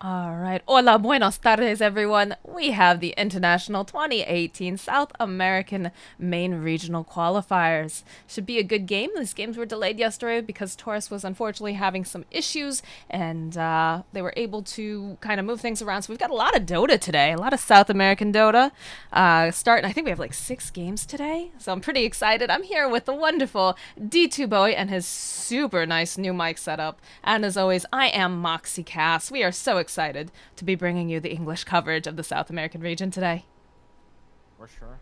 All right. Hola, buenos tardes, everyone. We have the International 2018 South American Main Regional Qualifiers. Should be a good game. These games were delayed yesterday because Torus was unfortunately having some issues, and they were able to kind of move things around. So we've got a lot of Dota today, a lot of South American Dota. Starting, I think we have like 6 games today, so I'm pretty excited. I'm here with the wonderful D2 Bowie and his super nice new mic setup. And as always, I am Moxxi Cass. We are so excited to be bringing you the English coverage of the South American region today. For sure.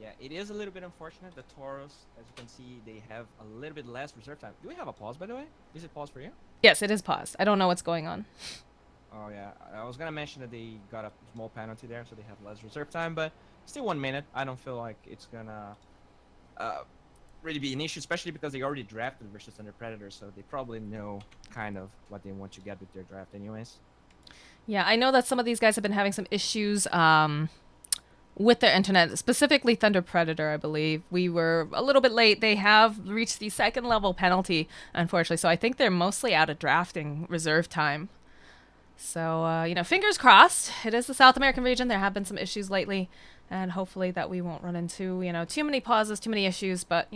Yeah, it is a little bit unfortunate. The Taurus, as you can see, they have a little bit less reserve time. Do we have a pause, by the way? Is it pause for you? Yes, it is paused. I don't know what's going on. Oh, yeah. I was going to mention that they got a small penalty there, so they have less reserve time, but still 1 minute. I don't feel like it's going to uh, really be an issue, especially because they already drafted versus Thunder Predators, so they probably know kind of what they want to get with their draft, anyways. Yeah, I know that some of these guys have been having some issues with their internet, specifically Thunder Predator, I believe. We were a little bit late. They have reached the second level penalty, unfortunately, so I think they're mostly out of drafting reserve time. So, fingers crossed. It is the South American region. There have been some issues lately, and hopefully that we won't run into, too many pauses, too many issues, but,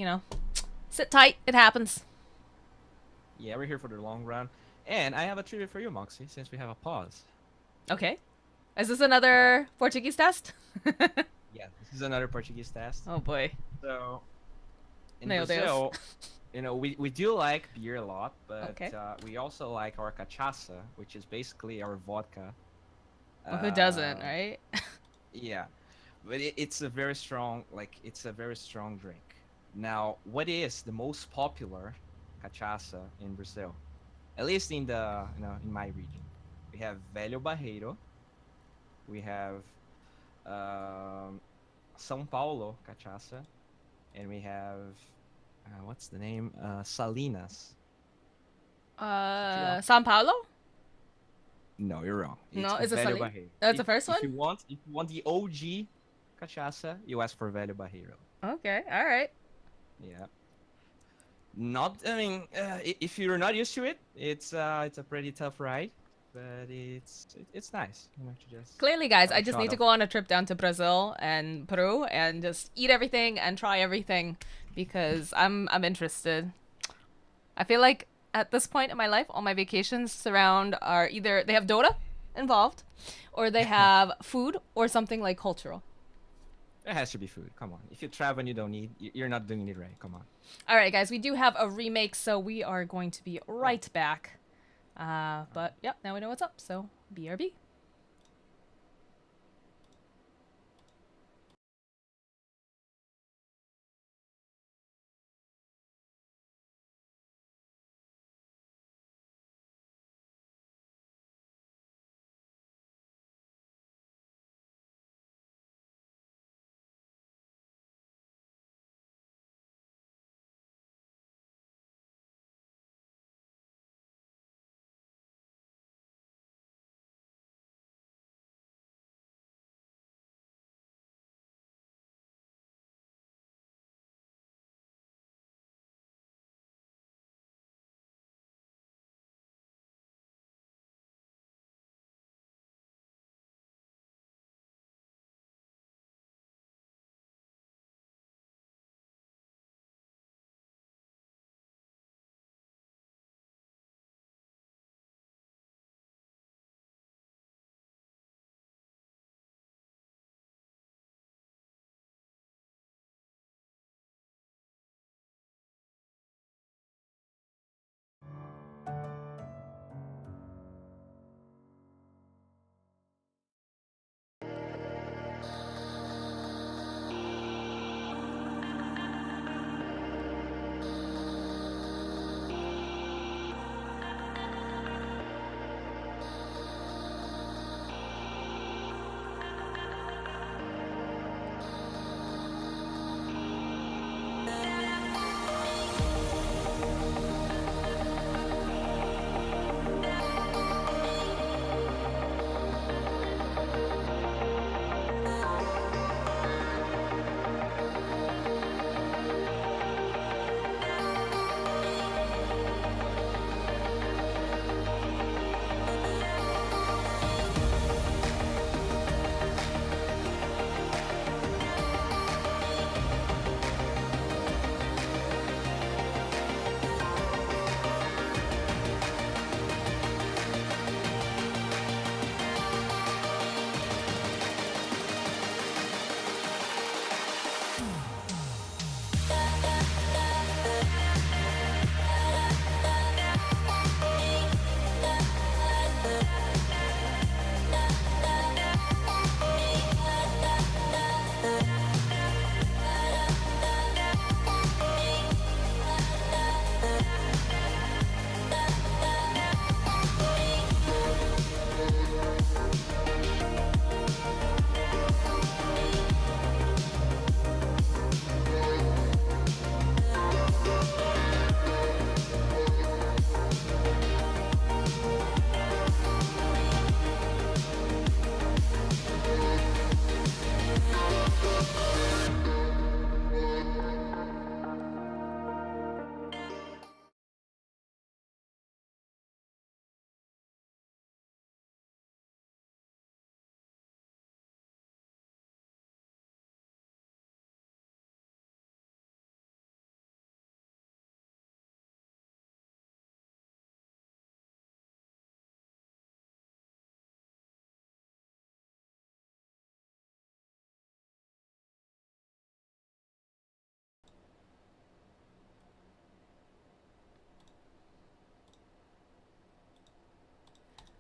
sit tight. It happens. Yeah, we're here for the long run. And I have a trivia for you, Moxie, since we have a pause. Okay. Is this Uh, another Portuguese test? yeah, this is another Portuguese test. Oh boy. So in Meu Deus. Brazil, we do like beer a lot, but Okay. we also like our cachaça, which is basically our vodka. Well, who doesn't, Uh, right? yeah, but it's a very strong, it's a very strong drink. Now, what is the most popular cachaça in Brazil? At least in in my region, we have Velho Barreiro, we have um, São Paulo cachaça, and we have what's the name? Salinas. Sao Paulo? No, you're wrong. It's No, is it Velho Salim? Barreiro. That's If the first one? if you want the OG cachaça, you ask for Velho Barreiro. Okay, all right. Yeah. Not, I mean, if you're not used to it, it's a pretty tough ride, but it's nice, to just Clearly, guys, have I a just shot need to of. go on a trip down to Brazil and Peru and just eat everything and try everything because I'm interested. I feel like at this point in my life, all my vacations surround are either they have Dota involved, or they have food or something like cultural. It has to be food. Come on. If you travel and you don't eat, you're not doing it right. Come on. All right, guys, we do have a remake, so we are going to be Oh, right back. all But right. yep, now we know what's up. So BRB.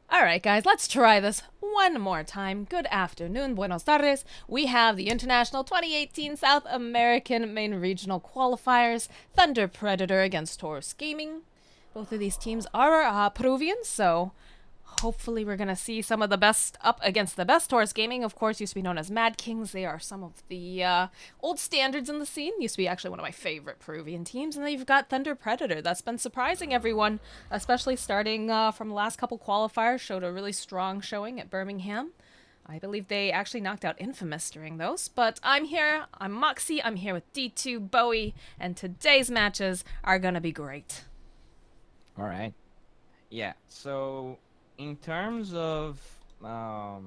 All right, guys, let's try this one more time. Good afternoon, buenos tardes. We have the International 2018 South American Main Regional Qualifiers, Thunder Predator against Torus Gaming. Both of these teams are Peruvian, so hopefully we're going to see some of the best up against the best. Torus Gaming, of course, used to be known as Mad Kings. They are some of the old standards in the scene. Used to be actually one of my favorite Peruvian teams. And then you've got Thunder Predator. That's been surprising everyone, especially starting from the last couple qualifiers. Showed a really strong showing at Birmingham. I believe they actually knocked out Infamous during those. But I'm here. I'm Moxxi. I'm here with D2 Bowie. And today's matches are going to be great. All right. Yeah. So in terms of matchup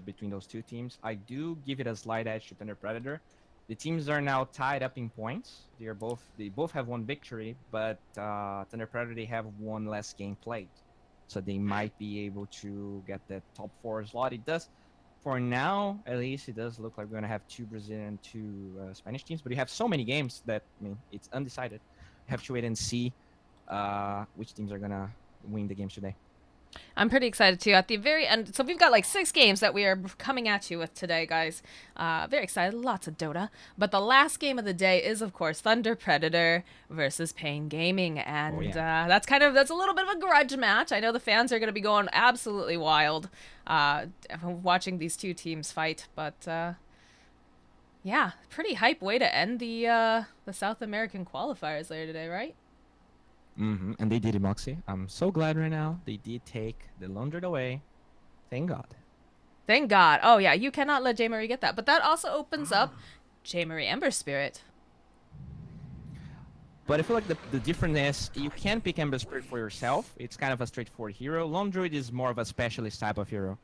between those two teams, I do give it a slight edge to Thunder Predator. The teams are now tied up in points. They both have one victory, but Thunder Predator, they have one less game played, so they might be able to get that top 4 slot. It does, for now at least, it does look like we're gonna have 2 Brazilian, 2 Spanish teams. But you have so many games that, I mean, it's undecided. You have to wait and see which teams are gonna win the games today. I'm pretty excited too. At the very end, so we've got like 6 games that we are coming at you with today, guys. Very excited, lots of Dota. But the last game of the day is, of course, Thunder Predator versus Pain Gaming, and that's a little bit of a grudge match. I know the fans are going to be going absolutely wild watching these two teams fight, but yeah, pretty hype way to end the South American qualifiers later today, right? And they did it, Moxxi. I'm so glad right now. They did take the laundered away. Thank God. Thank God. Oh, yeah, you cannot let J. Marie get that. But that also opens up J. Marie Ember Spirit. But I feel like the difference is you can pick Ember Spirit for yourself. It's kind of a straightforward hero. Lone Druid is more of a specialist type of hero.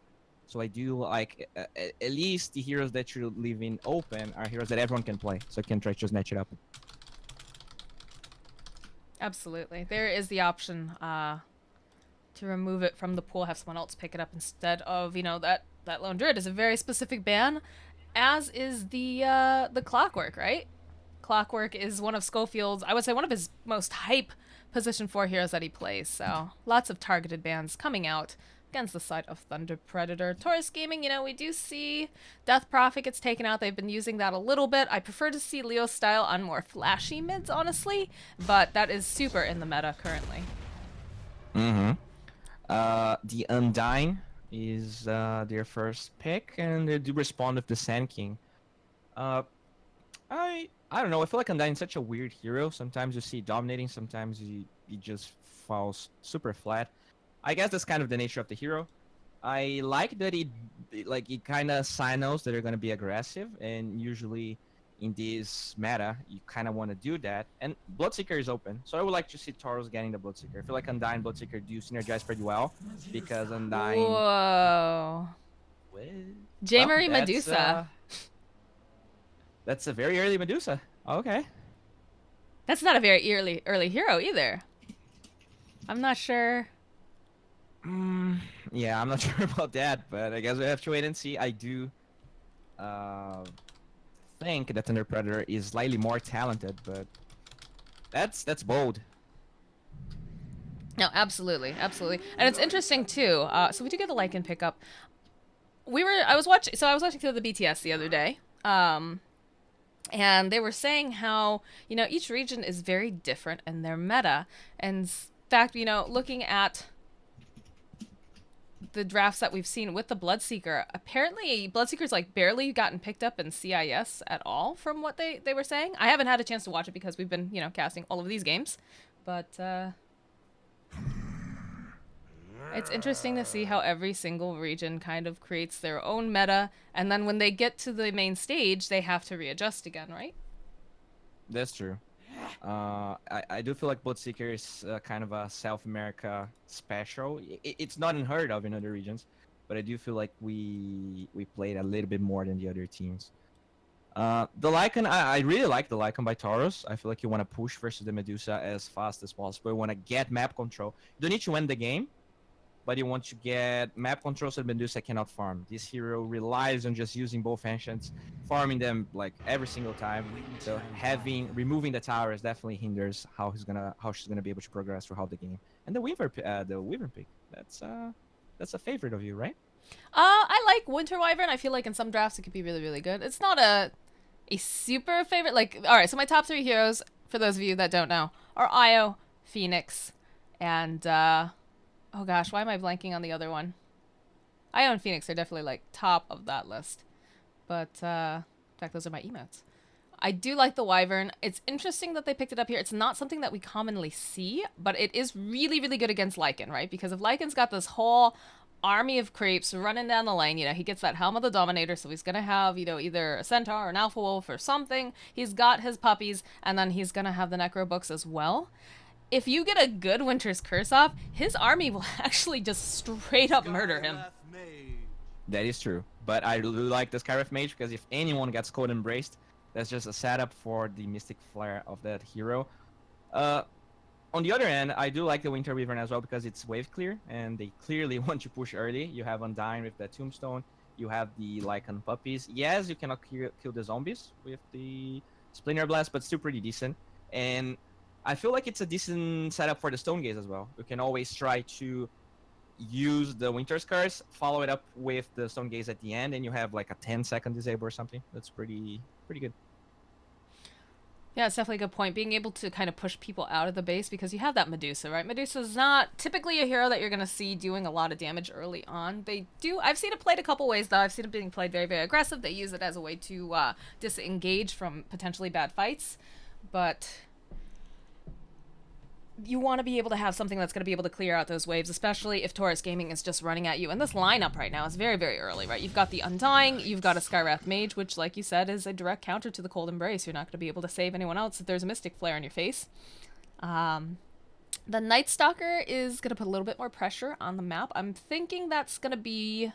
So I do like, at least the heroes that you're leaving open are heroes that everyone can play. So you can try to snatch it up. Absolutely. There is the option to remove it from the pool, have someone else pick it up instead of, you know, that Lone Druid is a very specific ban, as is the Clockwork, right? Clockwork is one of Schofield's, I would say, one of his most hype position 4 heroes that he plays. So lots of targeted bans coming out against the side of Thunder Predator. Torus Gaming, you know, we do see Death Prophet gets taken out. They've been using that a little bit. I prefer to see Leo style on more flashy mids, honestly, but that is super in the meta currently. The Undying is their first pick, and they do respond with the Sand King. I don't know. I feel like Undying is such a weird hero. Sometimes you see dominating, sometimes he just falls super flat. I guess that's kind of the nature of the hero. I like that it kind of signals that they're going to be aggressive, and usually in this meta, you kind of want to do that. And Bloodseeker is open, so I would like to see Torus getting the Bloodseeker. I feel like Undying and Bloodseeker do synergize pretty well, because Undying... Whoa. J. Marie Medusa. That's a very early Medusa. Okay. That's not a very early hero either. I'm not sure... Yeah, I'm not sure about that, but I guess we have to wait and see. I do think that Thunder Predator is slightly more talented, but that's bold. No, absolutely, absolutely, and it's interesting too. So we do get a Lycan pickup. I was watching through the BTS the other day, and they were saying how, you know, each region is very different in their meta, and in fact, you know, looking at the drafts that we've seen with the Bloodseeker, apparently Bloodseeker's like barely gotten picked up in CIS at all, from what they were saying. I haven't had a chance to watch it because we've been, you know, casting all of these games, but it's interesting to see how every single region kind of creates their own meta, and then when they get to the main stage, they have to readjust again, right? That's true. I do feel like Bloodseeker is kind of a South America special. It's not unheard of in other regions, but I do feel like we played a little bit more than the other teams. The Lycan, I really like the Lycan by Torus. I feel like you want to push versus the Medusa as fast as possible. You want to get map control. You don't need to win the game, but you want to get map control so Medusa cannot farm. This hero relies on just using both ancients, farming them like every single time. So removing the towers definitely hinders how she's gonna be able to progress throughout the game. And the Weaver pick, that's a favorite of you, right? I like Winter Wyvern. I feel like in some drafts it could be really, really good. It's not a super favorite. Like, all right, so my top 3 heroes, for those of you that don't know, are Io, Phoenix, and oh gosh, why am I blanking on the other one? Io and Phoenix are definitely like top of that list. But in fact, those are my emotes. I do like the Wyvern. It's interesting that they picked it up here. It's not something that we commonly see, but it is really, really good against Lycan, right? Because if Lycan's got this whole army of creeps running down the lane, he gets that Helm of the Dominator, so he's gonna have, either a Centaur or an Alpha Wolf or something. He's got his puppies, and then he's gonna have the Necro books as well. If you get a good Winter's Curse off, his army will actually just straight up murder him. That is true, but I really like the Skywrath Mage because if anyone gets Cold Embraced, that's just a setup for the Mystic Flare of that hero. On the other hand, I do like the Winter Wyvern as well because it's wave clear, and they clearly want to push early. You have Undyne with the Tombstone. You have the Lycan Puppies. Yes, you cannot kill the zombies with the Splinter Blast, but still pretty decent. And I feel like it's a decent setup for the Stone Gaze as well. You can always try to use the Winter's Curse, follow it up with the Stone Gaze at the end, and you have like a 10-second disable or something. That's pretty good. Yeah, it's definitely a good point. Being able to kind of push people out of the base because you have that Medusa, right? Medusa's not typically a hero that you're going to see doing a lot of damage early on. I've seen it played a couple ways, though. I've seen it being played very, very aggressive. They use it as a way to disengage from potentially bad fights. But you want to be able to have something that's going to be able to clear out those waves, especially if Torus Gaming is just running at you. And this lineup right now is very, very early, right? You've got the Undying, you've got a Skywrath Mage, which, like you said, is a direct counter to the Cold Embrace. You're not going to be able to save anyone else if there's a Mystic Flare in your face. The Night Stalker is going to put a little bit more pressure on the map. I'm thinking that's going to be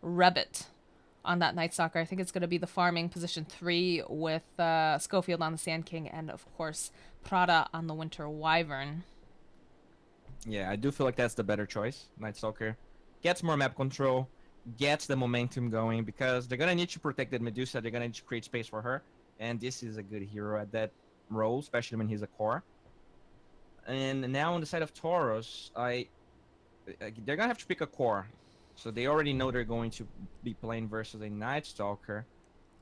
Rebbit on that Night Stalker. I think it's going to be the farming position 3 with Schofield on the Sand King and, of course, Prada on the Winter Wyvern. Yeah, I do feel like that's the better choice. Night Stalker gets more map control, gets the momentum going, because they're going to need to protect that Medusa. They're going to need to create space for her. And this is a good hero at that role, especially when he's a core. And now on the side of Torus, they're going to have to pick a core. So they already know they're going to be playing versus a Night Stalker.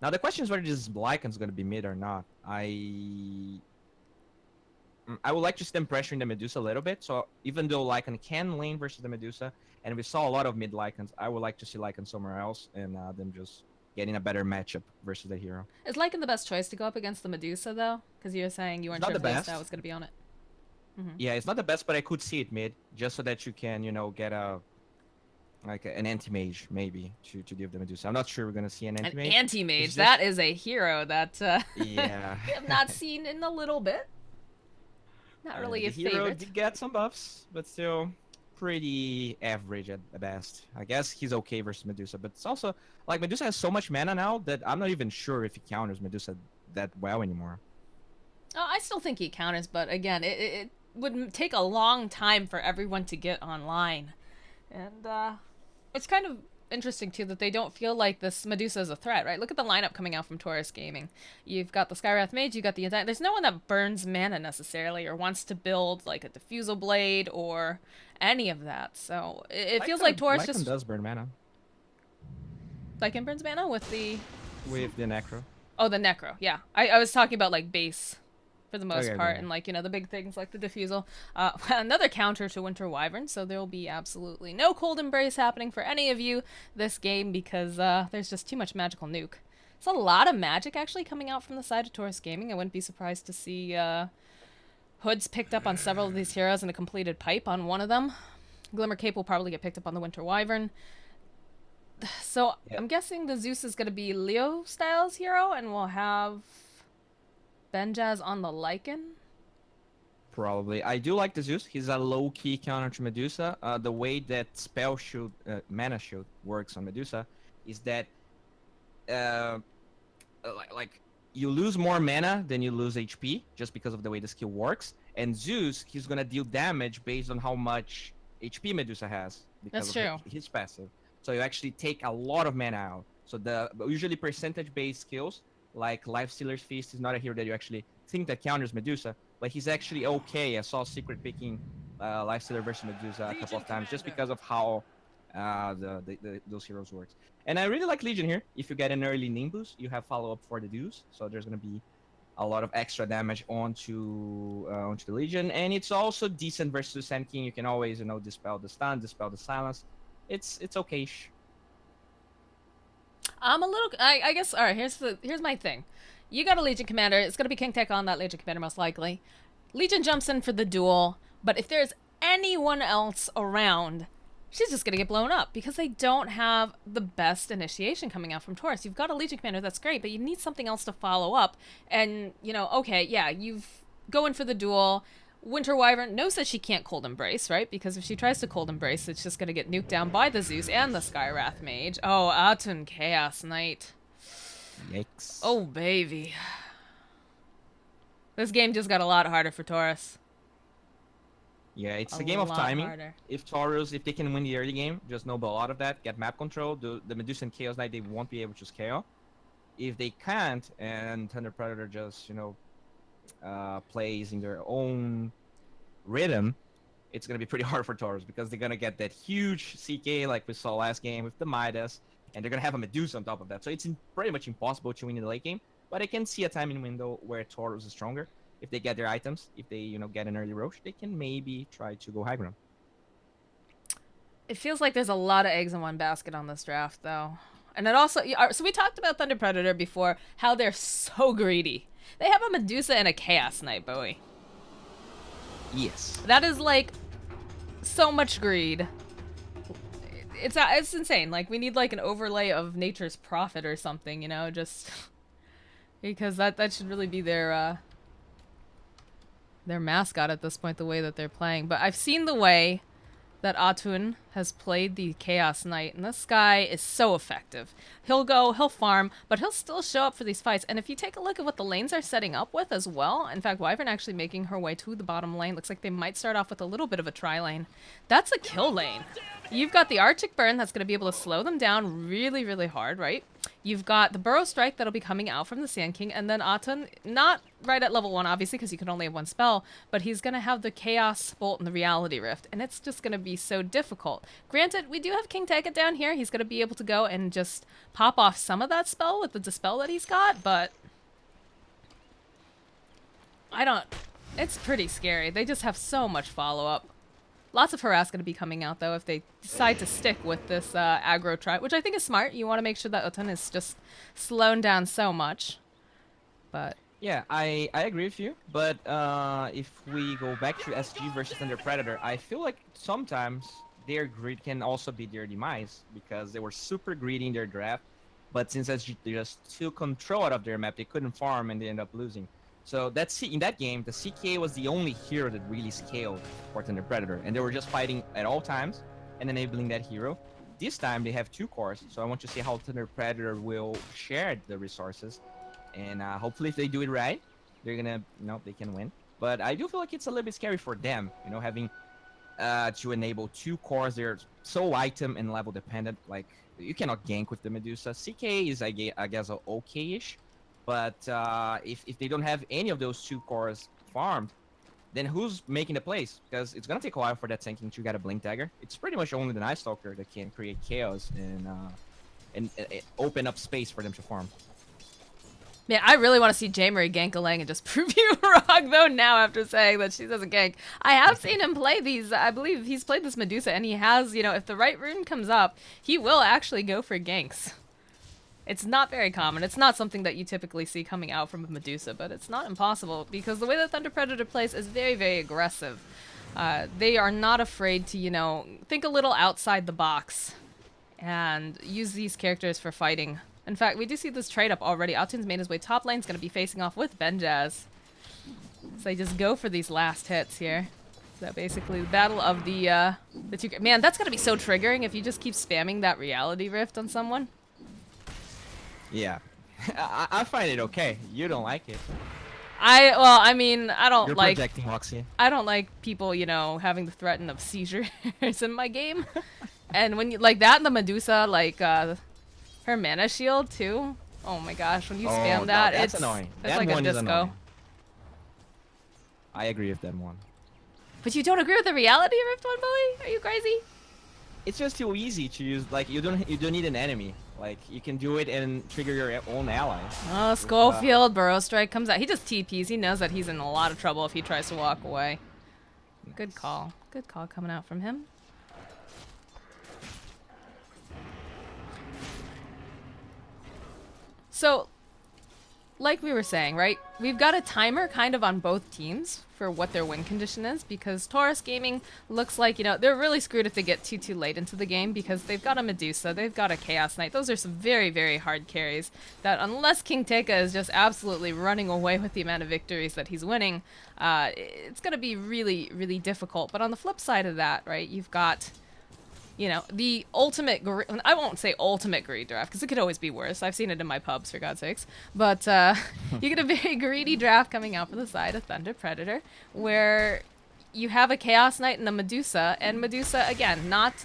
Now the question is whether this Lycan's going to be mid or not. I would like to see them pressuring the Medusa a little bit. So even though Lycan can lane versus the Medusa, and we saw a lot of mid Lycans, I would like to see Lycan somewhere else and them just getting a better matchup versus the hero. Is Lycan the best choice to go up against the Medusa, though? Because you're saying you weren't sure if the style was going to be on it. Mm-hmm. Yeah, it's not the best, but I could see it mid, just so that you can, get an anti-mage, maybe, to deal with the Medusa. I'm not sure we're going to see an anti-mage. An anti-mage? That is a hero that yeah. we have not seen in a little bit. Not really a favorite. The hero did get some buffs, but still pretty average at the best. I guess he's okay versus Medusa, but it's also, like, Medusa has so much mana now that I'm not even sure if he counters Medusa that well anymore. Oh, I still think he counters, but again, it would take a long time for everyone to get online. And it's kind of interesting, too, that they don't feel like this Medusa is a threat, right? Look at the lineup coming out from Torus Gaming. You've got the Skywrath Mage, you've got the Undying. There's no one that burns mana necessarily or wants to build, like, a Diffusal Blade or any of that. So it feels like Torus just... Lycan does burn mana. Lycan burns mana with the... With the Necro. Oh, the Necro, yeah. I was talking about, like, base for the most part, and, like, the big things like the Diffusal. Another counter to Winter Wyvern, so there will be absolutely no Cold Embrace happening for any of you this game because there's just too much magical nuke. It's a lot of magic actually coming out from the side of Torus Gaming. I wouldn't be surprised to see hoods picked up on several of these heroes and a completed pipe on one of them. Glimmer Cape will probably get picked up on the Winter Wyvern. So I'm guessing the Zeus is going to be Leo Styles hero, and we'll have Benjaz on the Lycan? Probably. I do like the Zeus. He's a low-key counter to Medusa. The way that spell shield, mana shield works on Medusa is that, like, you lose more mana than you lose HP just because of the way the skill works. And Zeus, he's gonna deal damage based on how much HP Medusa has because That's of true. his passive. So you actually take a lot of mana out. So the usually percentage-based skills like Lifestealer's Feast is not a hero that you actually think that counters Medusa, but he's actually okay. I saw Secret picking Lifestealer versus Medusa a couple of times just because of how those heroes works. And I really like Legion here. If you get an early Nimbus, you have follow-up for the Dews, so there's gonna be a lot of extra damage onto the Legion, and it's also decent versus Sand King. You can always dispel the stun, dispel the silence. It's okay-ish. I'm a little. I guess. All right. Here's my thing. You got a Legion commander. It's gonna be King Tech on that Legion commander most likely. Legion jumps in for the duel, but if there's anyone else around, she's just gonna get blown up because they don't have the best initiation coming out from Torus. You've got a Legion commander, that's great, but you need something else to follow up. And okay, yeah, you've going for the duel. Winter Wyvern knows that she can't Cold Embrace, right? Because if she tries to Cold Embrace, it's just gonna get nuked down by the Zeus and the Skywrath Mage. Oh, Atun Chaos Knight. Yikes. Oh, baby. This game just got a lot harder for Torus. Yeah, it's a game of lot timing. harder. If Torus, if they can win the early game, just know a lot of that, get map control. The Medusa and Chaos Knight, they won't be able to scale. If they can't, and Thunder Predator just, plays in their own rhythm, it's going to be pretty hard for Torus because they're going to get that huge CK like we saw last game with the Midas, and they're going to have a Medusa on top of that. So it's pretty much impossible to win in the late game, but I can see a timing window where Torus is stronger. If they get their items, if they, get an early Roche, they can maybe try to go high ground. It feels like there's a lot of eggs in one basket on this draft, though. And it also... So we talked about Thunder Predator before, how they're so greedy. They have a Medusa and a Chaos Knight, Bowie. Yes. That is, like, so much greed. It's insane. Like, we need, like, an overlay of Nature's Prophet or something, just... because that should really be their mascot at this point, the way that they're playing. But I've seen the way that Atun has played the Chaos Knight, and this guy is so effective. He'll farm, but he'll still show up for these fights. And if you take a look at what the lanes are setting up with as well, in fact, Wyvern actually making her way to the bottom lane. Looks like they might start off with a little bit of a tri-lane. That's a kill lane. You've got the Arctic Burn that's going to be able to slow them down really, really hard, right? You've got the Burrow Strike that'll be coming out from the Sand King, and then Atun, not right at level 1, obviously, because you can only have one spell, but he's going to have the Chaos Bolt and the Reality Rift, and it's just going to be so difficult. Granted, we do have King Tekkit down here. He's going to be able to go and just pop off some of that spell with the Dispel that he's got, but... It's pretty scary. They just have so much follow-up. Lots of harass going to be coming out, though, if they decide to stick with this aggro try, which I think is smart. You want to make sure that Atun is just slowed down so much. But... Yeah, I agree with you, but if we go back to SG versus Thunder Predator, I feel like sometimes their greed can also be their demise, because they were super greedy in their draft, but since SG just took control out of their map, they couldn't farm and they ended up losing. So in that game, the CK was the only hero that really scaled for Thunder Predator, and they were just fighting at all times and enabling that hero. This time they have 2 cores, so I want to see how Thunder Predator will share the resources, and hopefully if they do it right, they're gonna, they can win. But I do feel like it's a little bit scary for them, having to enable 2 cores. They're so item and level dependent. Like, you cannot gank with the Medusa. CK is, I guess, okay-ish. But if they don't have any of those 2 cores farmed, then who's making the plays? Because it's going to take a while for that Sand King to get a Blink Dagger. It's pretty much only the Night Stalker that can create chaos and open up space for them to farm. Man, I really want to see Jamery gank a Lang and just prove you wrong, though, now after saying that she doesn't gank. I have seen him play these. I believe he's played this Medusa, and he has, if the right rune comes up, he will actually go for ganks. It's not very common. It's not something that you typically see coming out from a Medusa, but it's not impossible, because the way that Thunder Predator plays is very, very aggressive. They are not afraid to, think a little outside the box and use these characters for fighting. In fact, we do see this trade up already. Atun's made his way top lane. Is going to be facing off with Benjaz. So they just go for these last hits here. So basically the battle of the 2... Man, that's going to be so triggering if you just keep spamming that Reality Rift on someone. Yeah, I find it okay. You don't like it. I mean, You're like projecting, Moxxi. I don't like people, you know, having the threat of seizures in my game. And when you like that and the Medusa, like her mana shield too. Oh my gosh, when you spam No, that, that's it's annoying. it's That like a one is disco. annoying. I agree with that one. But you don't agree with the reality of Rift One Bully? Are you crazy? It's just too easy to use. Like you don't need an enemy. Like you can do it and trigger your own allies. Oh, Schofield, Burrow Strike comes out. He just TPs. He knows that he's in a lot of trouble if he tries to walk away. Good call. Good call coming out from him. So, like we were saying, right? We've got a timer kind of on both teams for what their win condition is, because Torus Gaming looks like, you know, they're really screwed if they get too late into the game, because they've got a Medusa, they've got a Chaos Knight. Those are some very, very hard carries that unless King Tekka is just absolutely running away with the amount of victories that he's winning, it's going to be really, really difficult. But on the flip side of that, right, you've got, you know, the ultimate, I won't say ultimate greed draft, because it could always be worse. I've seen it in my pubs, for God's sakes. But you get a very greedy draft coming out from the side of Thunder Predator, where you have a Chaos Knight and a Medusa, and Medusa, again, not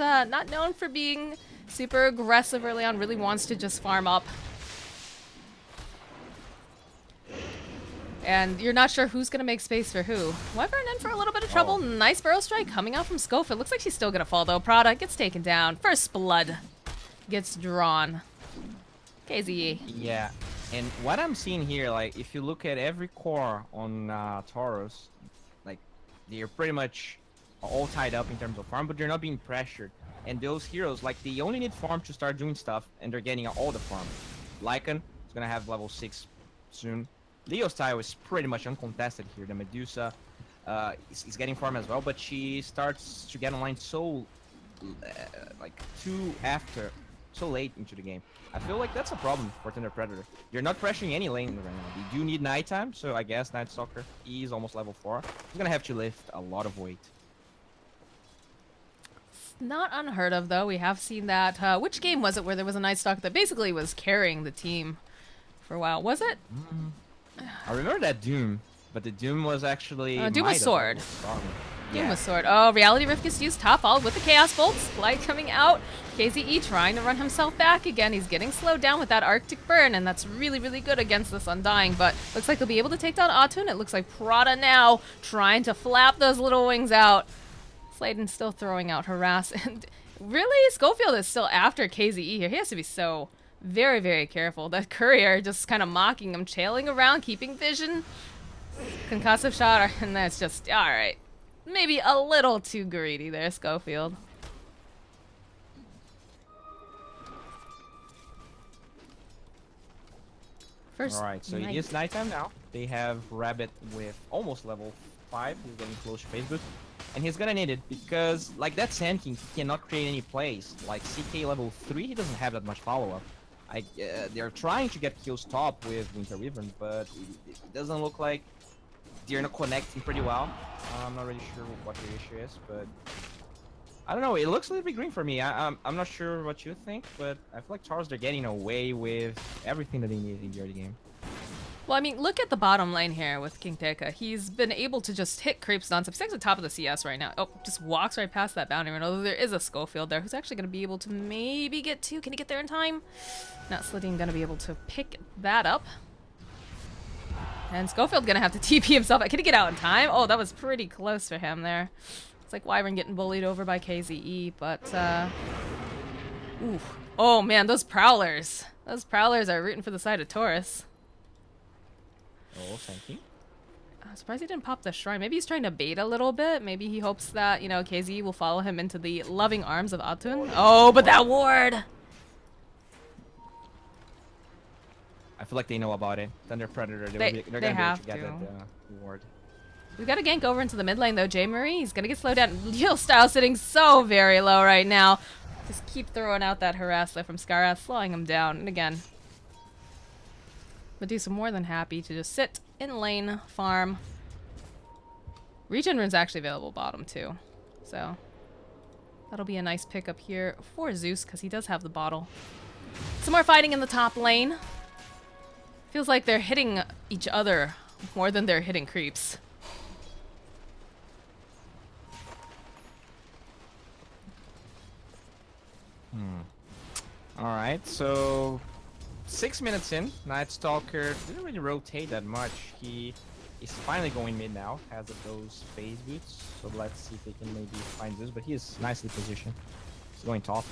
known for being super aggressive early on, really wants to just farm up. And you're not sure who's going to make space for who. Wyvern in for a little bit of trouble. Nice Burrow Strike coming out from Schofield. Looks like she's still going to fall, though. Prada gets taken down. First blood gets drawn. KZE. Yeah, and what I'm seeing here, like, if you look at every core on Torus, like, they're pretty much all tied up in terms of farm, but they're not being pressured. And those heroes, like, they only need farm to start doing stuff, and they're getting all the farm. Lycan is going to have level 6 soon. Leo's tile is pretty much uncontested here. The Medusa is getting farm as well, but she starts to get online so like so late into the game. I feel like that's a problem for Thunder Predator. You're not pressuring any lane right now. You do need nighttime, so I guess Night Stalker is almost level 4. He's gonna have to lift a lot of weight. Not unheard of, though. We have seen that. Which game was it where there was a Night Stalker that basically was carrying the team for a while? Was it? I remember that Doom, but the Doom was actually Doom was sword. Doom Yeah. was sword. Oh, Reality Rift gets used top followed with the Chaos Bolts. Light coming out. KZE trying to run himself back again. He's getting slowed down with that Arctic Burn, and that's really, really good against this Undying. But looks like they'll be able to take down Atun. It looks like Prada now trying to flap those little wings out. Sladen still throwing out Harass. And really, Schofield is still after KZE here. He has to be so very, very careful. That courier just kind of mocking him, trailing around, keeping vision. Concussive shot, and that's just, alright. Maybe a little too greedy there, Schofield. Alright, so it is nighttime now. They have Rabbit with almost level 5. He's getting close to Facebook. And he's gonna need it because, like, that Sand King cannot create any plays. Like, CK level 3, he doesn't have that much follow-up. They're trying to get kills top with Winter Wyvern, but it doesn't look like they're not connecting pretty well. I'm not really sure what the issue is, but I don't know. It looks a little bit green for me. I'm not sure what you think, but I feel like Charles, they're getting away with everything that they need in the early game. Well, I mean, look at the bottom lane here with King Tekka. He's been able to just hit creeps nonstop. He's at the top of the CS right now. Oh, just walks right past that boundary run. Although there is a Schofield there who's actually going to be able to maybe get to. Can he get there in time? Not Sliding going to be able to pick that up. And Schofield going to have to TP himself. Can he get out in time? Oh, that was pretty close for him there. It's like Wyvern getting bullied over by KZE, but ooh. Oh man, those Prowlers. Those Prowlers are rooting for the side of Torus. Oh, thank you. I'm surprised he didn't pop the shrine. Maybe he's trying to bait a little bit. Maybe he hopes that, you know, KZ will follow him into the loving arms of Atun. Oh, but that ward! I feel like they know about it. Thunder Predator, they're They gonna be able have to get to. that ward. We've got a gank over into the mid lane, though. J. Marie, he's going to get slowed down. Heal style sitting so very low right now. Just keep throwing out that harass there from Skarath, slowing him down. And again, Medusa more than happy to just sit in lane, farm. Regen run's actually available bottom, too. So that'll be a nice pickup here for Zeus, because he does have the bottle. Some more fighting in the top lane. Feels like they're hitting each other more than they're hitting creeps. All right, so 6 minutes in, Night Stalker didn't really rotate that much. He is finally going mid now, has those phase boots. So let's see if they can maybe find this, but he is nicely positioned. He's going top.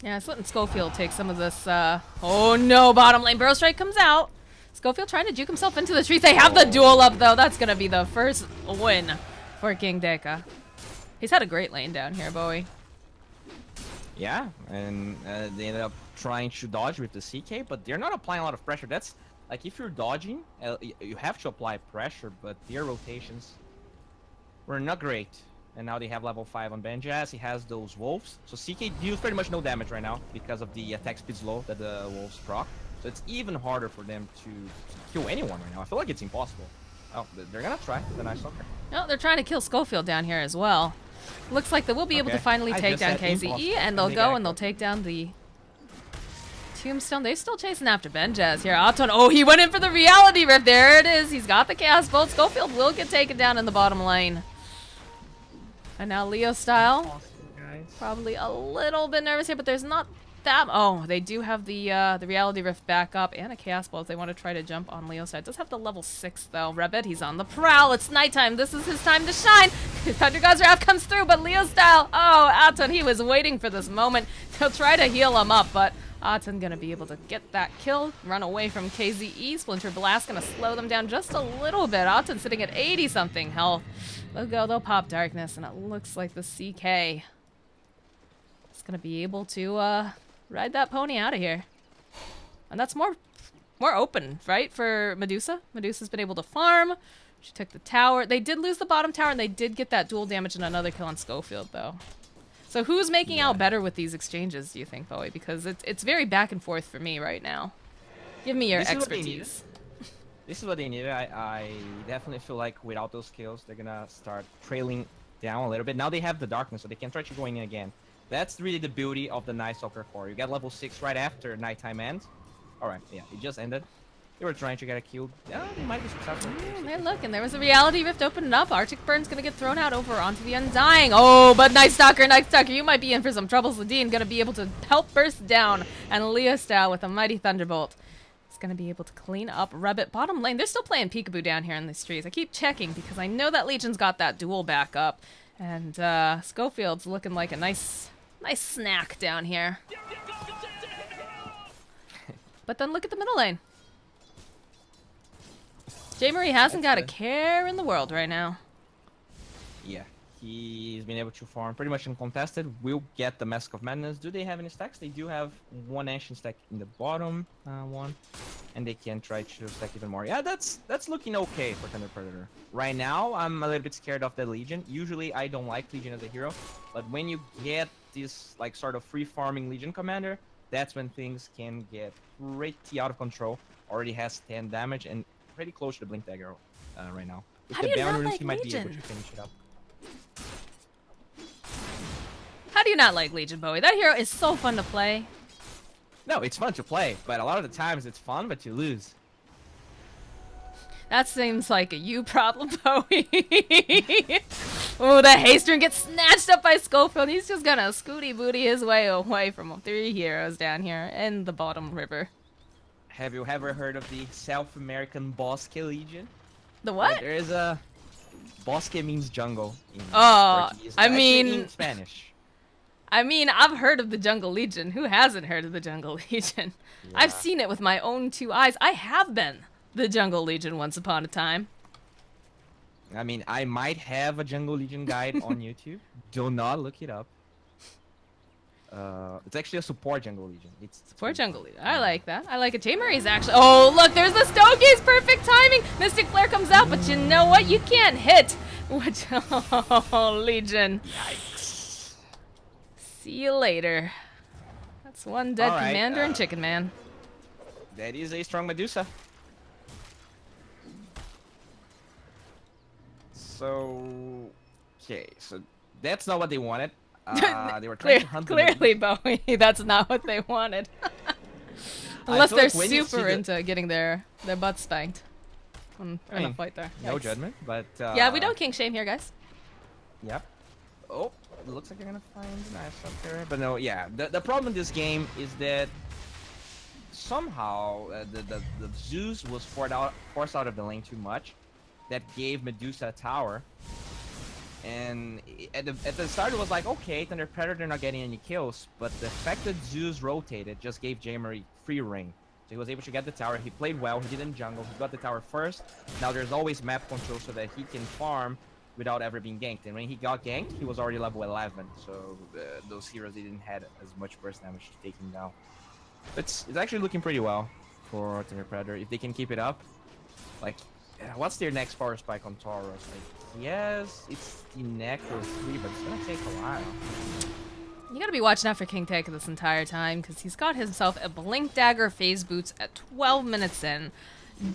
Yeah, it's letting Schofield take some of this. Oh no, bottom lane Burrow Strike comes out. Schofield trying to juke himself into the trees. They have the duel up though. That's gonna be the first win for King Deka. He's had a great lane down here, Bowie. Yeah, and they ended up trying to dodge with the CK, but they're not applying a lot of pressure. That's like if you're dodging, you have to apply pressure, but their rotations were not great. And now they have level 5 on Benjaz. He has those wolves. So CK deals pretty much no damage right now because of the attack speed slow that the wolves proc. So it's even harder for them to kill anyone right now. I feel like it's impossible. Oh, they're gonna try the Night Stalker. No, they're trying to kill Schofield down here as well. Looks like they will be able to finally take down KZE, and they'll go and they'll take down the Tombstone. They're still chasing after Benjaz here. Aton, oh, he went in for the Reality Rift. There it is. He's got the Chaos Bolt. Schofield will get taken down in the bottom lane. And now Leo style. Probably a little bit nervous here, but there's not that. Oh, they do have the Reality Rift back up and a Chaos Bolt. They want to try to jump on Leo's side. Does have the level 6 though. Rebet, he's on the prowl. It's nighttime. This is his time to shine. Thunder God's Wrath comes through, but Leo style. Oh, Aton, he was waiting for this moment. He'll try to heal him up, but Aton gonna be able to get that kill, run away from KZE. Splinter Blast gonna slow them down just a little bit. Aton sitting at 80 something health. They'll go, they'll pop Darkness, and it looks like the CK is gonna be able to ride that pony out of here. And that's more open, right, for Medusa? Medusa's been able to farm. She took the tower. They did lose the bottom tower, and they did get that dual damage and another kill on Schofield, though. So who's making out better with these exchanges, do you think, Bowie? Because it's very back and forth for me right now. Give me your expertise. This is what they need. I definitely feel like without those kills, they're gonna start trailing down a little bit. Now they have the darkness, so they can try to going in again. That's really the beauty of the Night Stalker core. You get level 6 right after nighttime ends. Alright, yeah, it just ended. They were trying to get a kill. Yeah, they might be successful. Hey, look, and there was a Reality Rift opening up. Arctic Burn's gonna get thrown out over onto the Undying. Oh, but Night Stalker, you might be in for some troubles. Ladine gonna be able to help burst down, and Leo style with a mighty Thunderbolt is gonna be able to clean up Rebet bottom lane. They're still playing peekaboo down here in these trees. I keep checking because I know that Legion's got that duel back up, and Schofield's looking like a nice snack down here. But then look at the middle lane. J. Marie hasn't got a care in the world right now. Yeah, he's been able to farm pretty much uncontested. Will get the Mask of Madness. Do they have any stacks? They do have one ancient stack in the bottom one, and they can try to stack even more. Yeah, that's looking okay for Thunder Predator. Right now, I'm a little bit scared of the Legion. Usually, I don't like Legion as a hero, but when you get this like sort of free farming Legion commander, that's when things can get pretty out of control. Already has 10 damage and pretty close to the Blink Dagger right now. With the Baron runes, he might be able to finish it up. How do you not like Legion, Bowie? That hero is so fun to play. No, it's fun to play, but a lot of the times it's fun, but you lose. That seems like a you problem, Bowie. Oh, the Haster gets snatched up by Schofield. He's just gonna scooty booty his way away from 3 heroes down here in the bottom river. Have you ever heard of the South American Bosque Legion? The what? There is a Bosque means jungle in Portuguese. I mean in Spanish. I mean, I've heard of the Jungle Legion. Who hasn't heard of the Jungle Legion? Yeah. I've seen it with my own 2 eyes. I have been the Jungle Legion once upon a time. I mean, I might have a Jungle Legion guide on YouTube. Do not look it up. It's actually a support Jungle Legion. It's support Jungle Legion. I like that. I like it. J. Marie's actually... Oh, look, there's the Stogies. Perfect timing. Mystic Flare comes out, but you know what? You can't hit. Oh, Legion. Yikes. See you later. That's one dead commander and Chicken Man. That is a strong Medusa. So... Okay, so that's not what they wanted. They were trying to hunt clearly, Bowie, that's not what they wanted. Unless they're super into getting their butts spanked. in a fight there. No Yikes. judgment, but Yeah, we don't king shame here, guys. Yep. Oh, it looks like they're gonna find a knife up there, but no. Yeah, the problem in this game is that somehow the Zeus was forced out of the lane too much. That gave Medusa a tower. And at the start it was like, okay, Thunder Predator not getting any kills, but the fact that Zeus rotated just gave J-Marie free reign. So he was able to get the tower. He played well. He didn't jungle. He got the tower first. Now there's always map control so that he can farm without ever being ganked. And when he got ganked, he was already level 11. So those heroes didn't have as much burst damage to take him down. It's actually looking pretty well for Thunder Predator if they can keep it up. Like, what's their next power spike on Torus? Like, yes, it's the Necros 3, but it's gonna take a while. You gotta be watching out for King Taika this entire time, because he's got himself a Blink Dagger phase boots at 12 minutes in.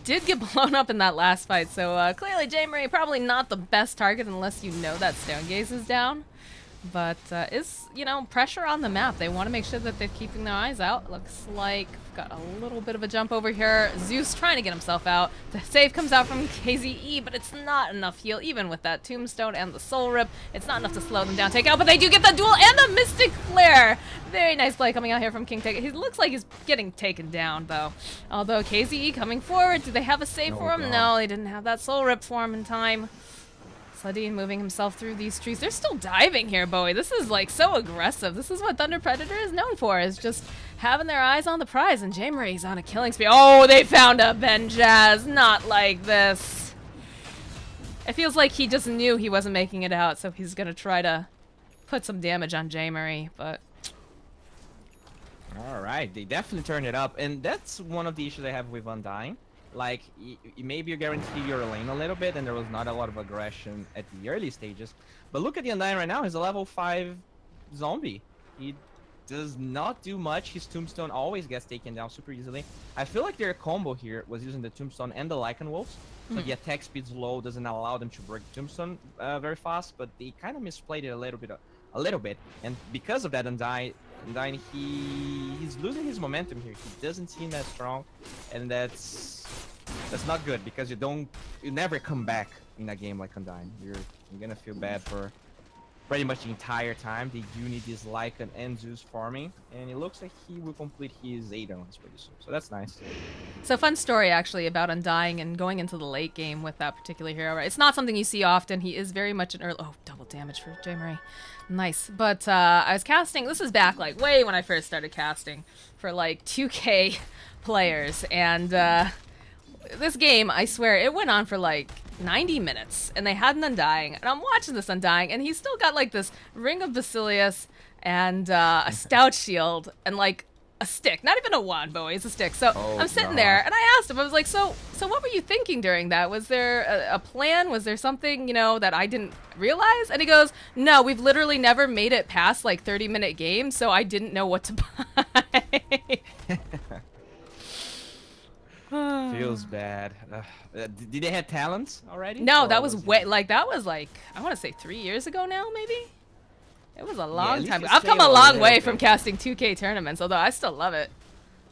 Did get blown up in that last fight, so clearly J-Marie probably not the best target unless you know that Stone Gaze is down. But is, you know, pressure on the map. They want to make sure that they're keeping their eyes out. Looks like got a little bit of a jump over here. Zeus trying to get himself out. The save comes out from KZE, but it's not enough heal, even with that Tombstone and the Soul Rip. It's not enough to slow them down, take out, but they do get the duel and the Mystic Flare. Very nice play coming out here from King Taika. He looks like he's getting taken down, though. Although KZE coming forward, do they have a save for him? No, they didn't have that Soul Rip for him in time. Sladine moving himself through these trees. They're still diving here, Bowie. This is like so aggressive. This is what Thunder Predator is known for, is just having their eyes on the prize. And J-Marie's on a killing spree. Oh, they found a Benjaz. Not like this. It feels like he just knew he wasn't making it out, so he's gonna try to put some damage on J-Marie, but... Alright, they definitely turned it up, and that's one of the issues I have with Undying. Like, maybe you guarantee your lane a little bit, and there was not a lot of aggression at the early stages. But look at the Undying right now. He's a level 5 zombie. He does not do much. His Tombstone always gets taken down super easily. I feel like their combo here was using the Tombstone and the Lycan Wolves. So the attack speed's low, doesn't allow them to break Tombstone very fast, but they kind of misplayed it a little bit. And because of that, Undying, he's losing his momentum here. He doesn't seem that strong, and that's not good, because you never come back in a game like Undying. You're gonna feel bad for pretty much the entire time. They do need this Lycan and Zeus farming, and it looks like he will complete his 8 runs pretty soon. So that's nice. So fun story actually about Undying and going into the late game with that particular hero. It's not something you see often. He is very much an early... Oh, double damage for J-Marie. Nice. But I was casting... This was back like way when I first started casting for like 2K players. And this game, I swear, it went on for like 90 minutes, and they had an Undying, and I'm watching this Undying, and he's still got like this Ring of Basilius and a Stout Shield and like a stick, not even a wand, Bowie, it's a stick. So I'm sitting there, and I asked him, I was like, so what were you thinking during that? Was there a plan? Was there something, you know, that I didn't realize? And he goes, no, we've literally never made it past like 30-minute games, so I didn't know what to buy. Feels bad. Did they have talents already? No, that was way that was like, I want to say 3 years ago now, maybe. It was a long time ago. I've come a long way from casting 2K tournaments, although I still love it.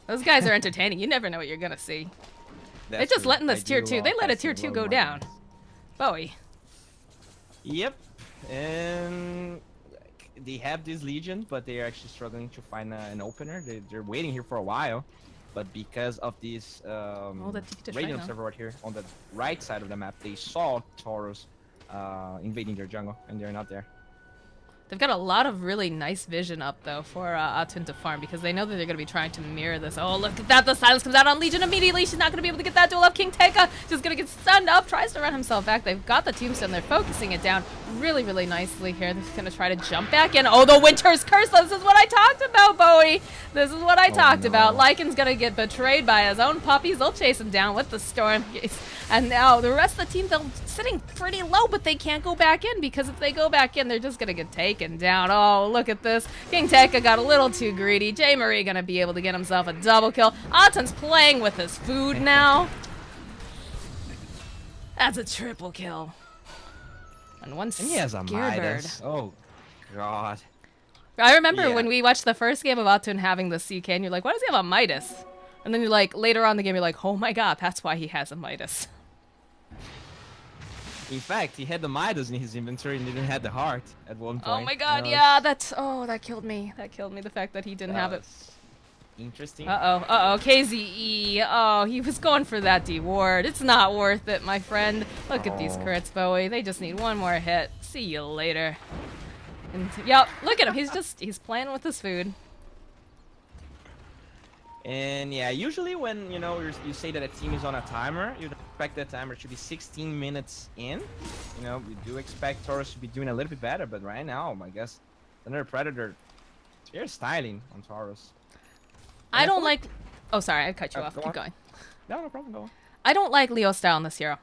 Those guys are entertaining. You never know what you're gonna see. They're just letting this tier 2. They let a tier 2 go down. Bowie. Yep. And they have this Legion, but they are actually struggling to find an opener. They're waiting here for a while. But because of this Radiant server right here on the right side of the map, they saw Torus invading their jungle, and they're not there. They've got a lot of really nice vision up, though, for Atun to farm, because they know that they're going to be trying to mirror this. Oh, look at that. The silence comes out on Legion immediately. She's not going to be able to get that duel up. King Taika just going to get stunned up, tries to run himself back. They've got the Tombstone. They're focusing it down really, really nicely here. They're going to try to jump back in. Oh, the Winter's Curse. This is what I talked about, Bowie. This is what I talked about. Lycan's going to get betrayed by his own puppies. They'll chase him down with the Storm Gaze. And now the rest of the team, they're sitting pretty low, but they can't go back in, because if they go back in, they're just going to get taken down. Oh, look at this. King Taika got a little too greedy. J-Marie going to be able to get himself a double kill. Atun's playing with his food now. That's a triple kill. And one he has a Midas. Oh, God. I remember when we watched the first game of Atun having the CK, and you're like, why does he have a Midas? And then you're like, later on in the game, you're like, oh my God, that's why he has a Midas. In fact, he had the Midas in his inventory and didn't have the heart at one point. Oh my god, yeah, that's... Oh, that killed me. That killed me, the fact that he didn't have it. Interesting. Uh-oh, KZE. Oh, he was going for that D ward. It's not worth it, my friend. Look at these crits, Bowie. They just need one more hit. See you later. And, yep, look at him. He's playing with his food. And yeah, usually when, you know, you say that a team is on a timer, you'd expect that timer to be 16 minutes in. You know, we do expect Torus to be doing a little bit better, but right now, I guess, Thunder Predator, it's very styling on Torus. I don't like... Oh, sorry, I cut you off. Keep going. No problem, go on. I don't like Leo's style in this hero.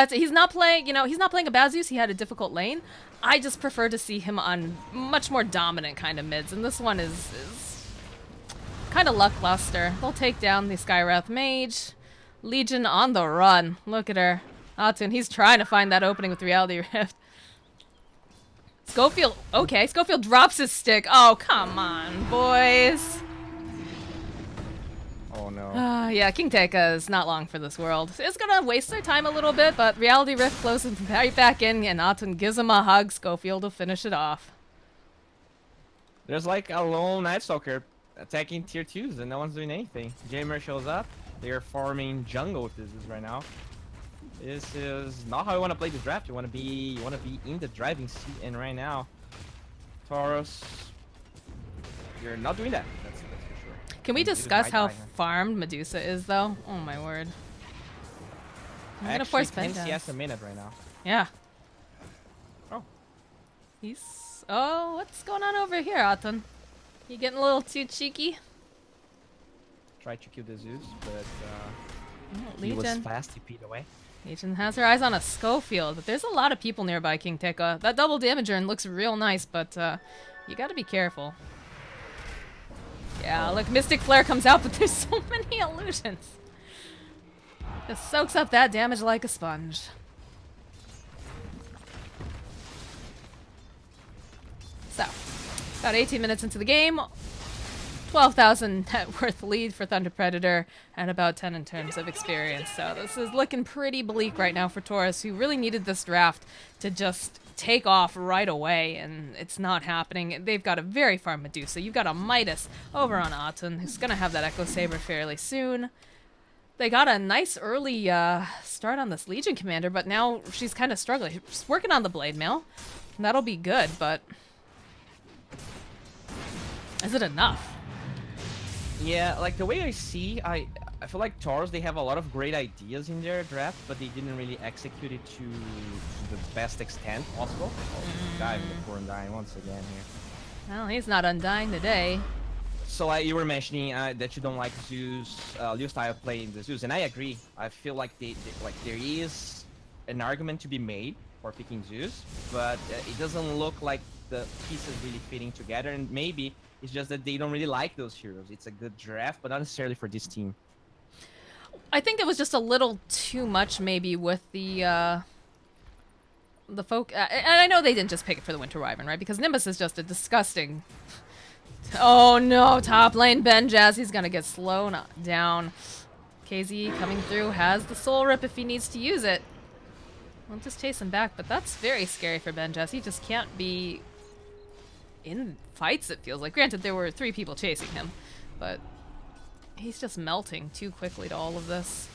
He's not playing, you know, he's not playing a Bazus. He had a difficult lane. I just prefer to see him on much more dominant kind of mids, and this one is kind of lackluster. They'll take down the Skywrath Mage. Legion on the run. Look at her. Atun, he's trying to find that opening with Reality Rift. Schofield, okay, Schofield drops his stick. Oh, come on, boys. Oh no. Yeah, King Tekka is not long for this world. It's gonna waste their time a little bit, but Reality Rift flows him right back in, and Atun gives him a hug. Schofield will finish it off. There's like a lone Night Stalker attacking tier 2s and no one's doing anything. Jamer shows up. They are farming jungle with this right now. This is not how you want to play the draft. You want to be in the driving seat, and right now, Torus, you're not doing that. That's for sure. Can we discuss how farmed Medusa is, though? Oh my word! I'm gonna force Actually, he has a minute right now. Yeah. Oh. Oh, what's going on over here, Atun? You getting a little too cheeky? Tried to kill the Zeus, but he Legion. was fast. He peed away. Legion has her eyes on a Schofield, but there's a lot of people nearby King Tekka. That double damager looks real nice, but you gotta be careful. Yeah, look, Mystic Flare comes out, but there's so many illusions. Just soaks up that damage like a sponge. So, about 18 minutes into the game, 12,000 net worth lead for Thunder Predator, and about 10 in terms of experience. So this is looking pretty bleak right now for Torus, who really needed this draft to just take off right away, and it's not happening. They've got a very farm Medusa. You've got a Midas over on Atun, who's going to have that Echo Saber fairly soon. They got a nice early start on this Legion Commander, but now she's kind of struggling. She's working on the Blade Mail. That'll be good, but is it enough? Yeah, like the way I see, I feel like Torus, they have a lot of great ideas in their draft, but they didn't really execute it to the best extent possible. Oh, guy with the poor Undying once again here. Well, he's not undying today. So you were mentioning that you don't like Zeus, Liu style playing the Zeus, and I agree. I feel like like there is an argument to be made for picking Zeus, but it doesn't look like the pieces really fitting together, and maybe it's just that they don't really like those heroes. It's a good draft, but not necessarily for this team. I think it was just a little too much, maybe, with the folk. And I know they didn't just pick it for the Winter Wyvern, right? Because Nimbus is just a disgusting. Oh no! Top lane Benjaz. He's gonna get slowed down. KZ coming through has the Soul Rip if he needs to use it. We'll just chase him back, but that's very scary for Benjaz. He just can't be in fights, it feels like. Granted, there were 3 people chasing him, but he's just melting too quickly to all of this.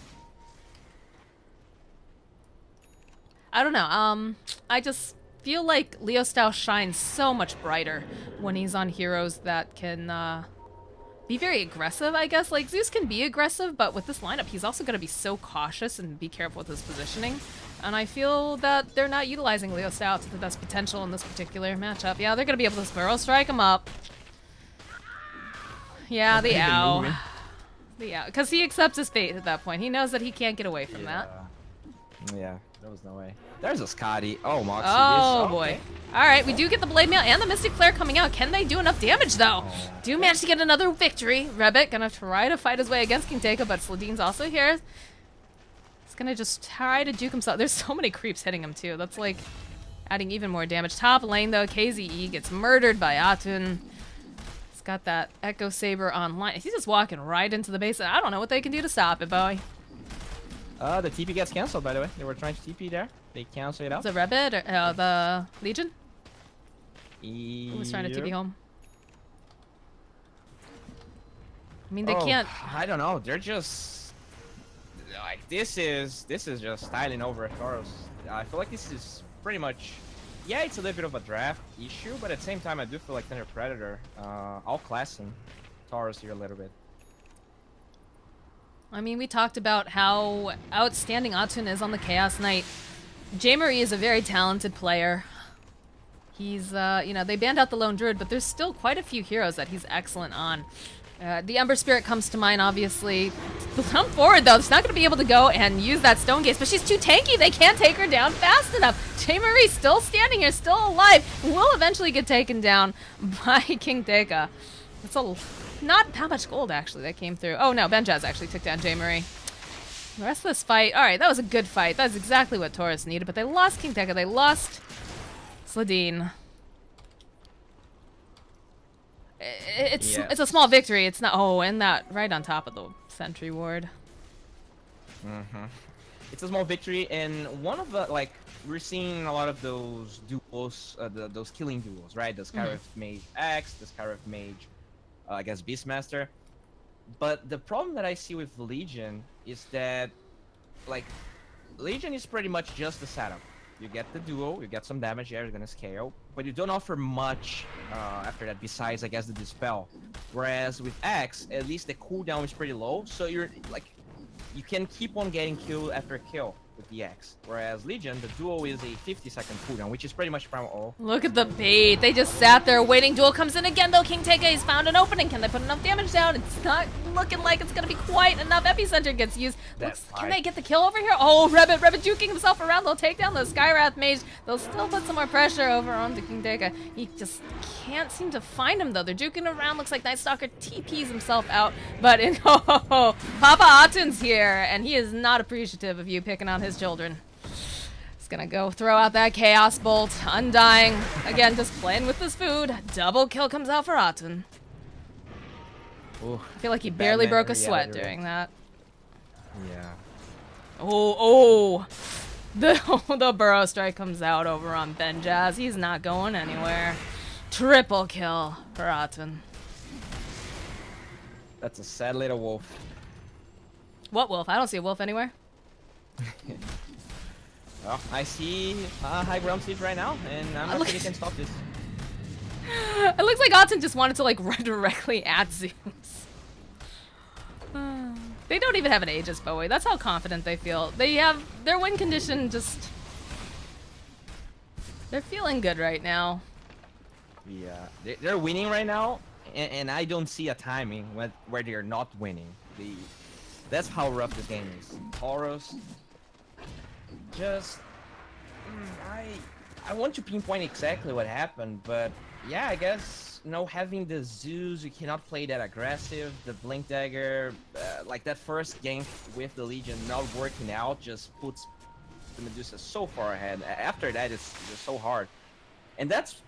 I don't know. I just feel like Leo style shines so much brighter when he's on heroes that can be very aggressive, I guess. Like, Zeus can be aggressive, but with this lineup, he's also going to be so cautious and be careful with his positioning. And I feel that they're not utilizing Leo style to the best potential in this particular matchup. Yeah, they're going to be able to Sparrow Strike him up. Yeah, the ow. The ow. Because he accepts his fate at that point. He knows that he can't get away from that. Yeah, there was no way. There's a Scotty. Oh, Moxxi. Oh, boy. All right, we do get the Blade Mail and the Mystic Flare coming out. Can they do enough damage, though? Do manage to get another victory. Rebet gonna try to fight his way against King Tekka, but Sladine's also here. He's gonna just try to juke himself. There's so many creeps hitting him, too. That's, like, adding even more damage. Top lane, though, KZE gets murdered by Atun. He's got that Echo Saber online. He's just walking right into the base. I don't know what they can do to stop it, Bowie. The TP gets cancelled, by the way. They were trying to TP there. They cancel it out. The Rebid or the Legion? Who was trying to TP home? I mean, they can't. I don't know. They're just like this is just styling over Torus. I feel like this is pretty much. Yeah, it's a little bit of a draft issue, but at the same time, I do feel like Thunder Predator outclassing Torus here a little bit. I mean, we talked about how outstanding Atun is on the Chaos Knight. J-Marie is a very talented player. He's, you know, they banned out the Lone Druid, but there's still quite a few heroes that he's excellent on. The Ember Spirit comes to mind, obviously. Come forward, though. It's not going to be able to go and use that Stone Gaze, but she's too tanky. They can't take her down fast enough. J-Marie still standing here, still alive. Will eventually get taken down by King Deka. It's not that much gold, actually, that came through. Oh, no, Benjaz actually took down J-Marie. The rest of this fight, all right, that was a good fight. That's exactly what Torus needed, but they lost King Deka. They lost Sladine. It's a small victory. It's not. Oh, and that right on top of the sentry ward. It's a small victory, and one of the we're seeing a lot of those duos, those killing duos, right? The Skyrift Mage X, the Skyrift Mage, I guess Beastmaster. But the problem that I see with Legion is that, Legion is pretty much just the setup. You get the duo, you get some damage, yeah, you're gonna scale, but you don't offer much after that besides, I guess, the Dispel. Whereas with X, at least the cooldown is pretty low, so you're, you can keep on getting kill after kill with the X. Whereas Legion, the duo is a 50-second cooldown, which is pretty much primal all. Look at the bait. They just sat there waiting. Duel comes in again, though. King Teka has found an opening. Can they put enough damage down? It's not looking like it's going to be quite enough. Epicenter gets used. Can they get the kill over here? Oh, Rebit juking himself around. They'll take down the Skywrath Mage. They'll still put some more pressure over onto King Teka. He just can't seem to find him, though. They're juking around. Looks like Night Stalker TPs himself out. But Papa Atun's here, and he is not appreciative of you picking on his children. He's gonna go throw out that Chaos Bolt. Undying. Again, just playing with this food. Double kill comes out for Atun. Ooh, I feel like he barely broke a sweat during that. Yeah. Oh. The Burrow Strike comes out over on Benjaz. He's not going anywhere. Triple kill for Atun. That's a sad little wolf. What wolf? I don't see a wolf anywhere. Well, I see high ground siege right now, and I'm not sure you can stop this. It looks like Atun just wanted to run directly at Zeus. They don't even have an Aegis Bowie. That's how confident they feel. They have their win condition just... They're feeling good right now. Yeah, they're winning right now, and I don't see a timing where they're not winning. That's how rough this game is. Torus, just... I want to pinpoint exactly what happened, but yeah, I guess, having the Zeus, you cannot play that aggressive. The Blink Dagger, that first game with the Legion not working out just puts the Medusa so far ahead. After that, it's just so hard. And that's,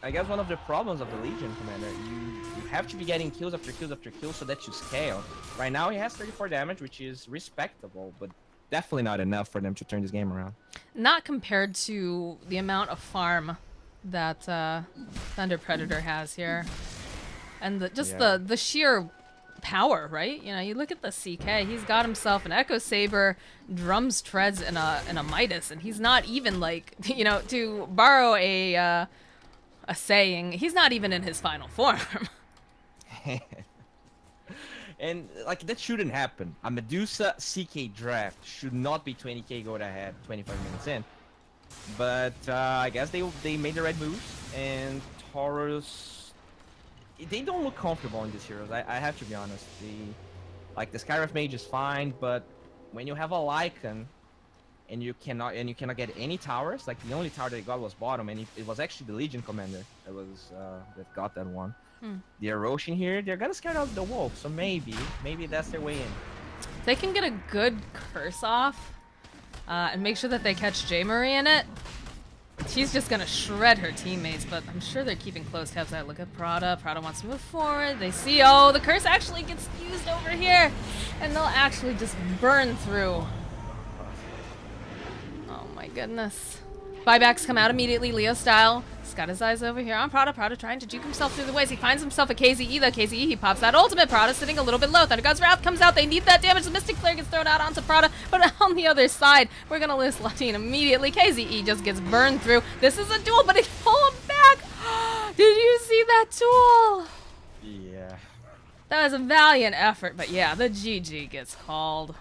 I guess, one of the problems of the Legion, Commander. You have to be getting kills after kills after kills so that you scale. Right now, he has 34 damage, which is respectable, but definitely not enough for them to turn this game around. Not compared to the amount of farm that Thunder Predator has here. And the sheer power, right? You look at the CK, he's got himself an Echo Saber, Drums, Treads, and a Midas, and he's not even to borrow a saying, he's not even in his final form. And that shouldn't happen. A Medusa CK draft should not be 20k gold ahead 25 minutes in. But I guess they made the right moves, and Torus, they don't look comfortable in these heroes. I have to be honest. The Skyrift Mage is fine, but when you have a Lycan and you cannot get any towers, the only tower they got was bottom, and it was actually the Legion Commander that got that one. The erosion here, they're gonna scare out the wolf, so maybe that's their way in. They can get a good curse off and make sure that they catch J-Marie in it. She's just gonna shred her teammates, but I'm sure they're keeping close tabs. I look at Prada. Prada wants to move forward. They see, oh, the curse actually gets used over here, and they'll actually just burn through my goodness. Buybacks come out immediately, Leo style. He's got his eyes over here on Prada. Prada trying to juke himself through the ways. He finds himself a KZE though. KZE, he pops that ultimate. Prada sitting a little bit low. Thunder God's Wrath comes out. They need that damage. The Mystic Flare gets thrown out onto Prada. But on the other side, we're going to lose Latine immediately. KZE just gets burned through. This is a duel, but it pull him back. Did you see that duel? Yeah. That was a valiant effort, but yeah, the GG gets called.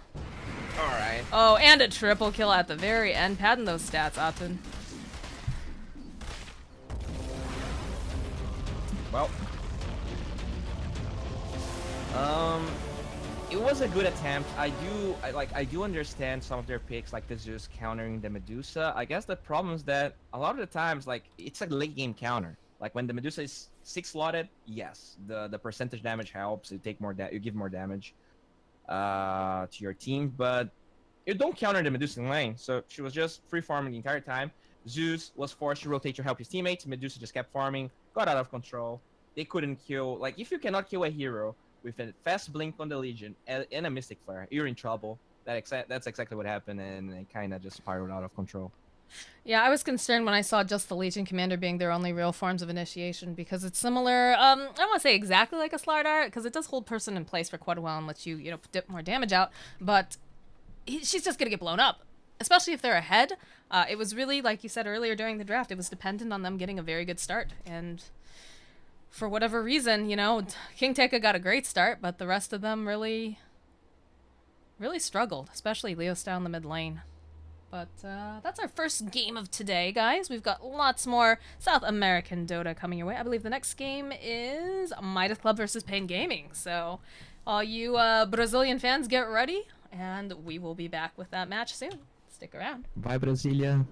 Alright. Oh, and a triple kill at the very end. Padding those stats, Aten. Well, it was a good attempt. I do understand some of their picks, like the Zeus countering the Medusa. I guess the problem is that a lot of the times, like, it's a late game counter. Like when the Medusa is 6 slotted, yes, the percentage damage helps. You take more you give more damage to your team, but you don't counter the Medusa in lane. So she was just free farming the entire time. Zeus was forced to rotate to help his teammates. Medusa just kept farming, got out of control. They couldn't kill. Like, if you cannot kill a hero with a fast blink on the Legion and a Mystic Flare, you're in trouble. That's exactly what happened, and it kind of just spiraled out of control. Yeah, I was concerned when I saw just the Legion Commander being their only real forms of initiation, because it's similar, I don't want to say exactly like a Slardar, because it does hold person in place for quite a while and lets you, dip more damage out, but she's just going to get blown up. Especially if they're ahead. It was really, like you said earlier during the draft, it was dependent on them getting a very good start. And for whatever reason, King Tekka got a great start, but the rest of them really struggled, especially Leo style in the mid lane. But that's our first game of today, guys. We've got lots more South American Dota coming your way. I believe the next game is Midas Club versus Pain Gaming. So all you Brazilian fans, get ready, and we will be back with that match soon. Stick around. Bye, Brasilia.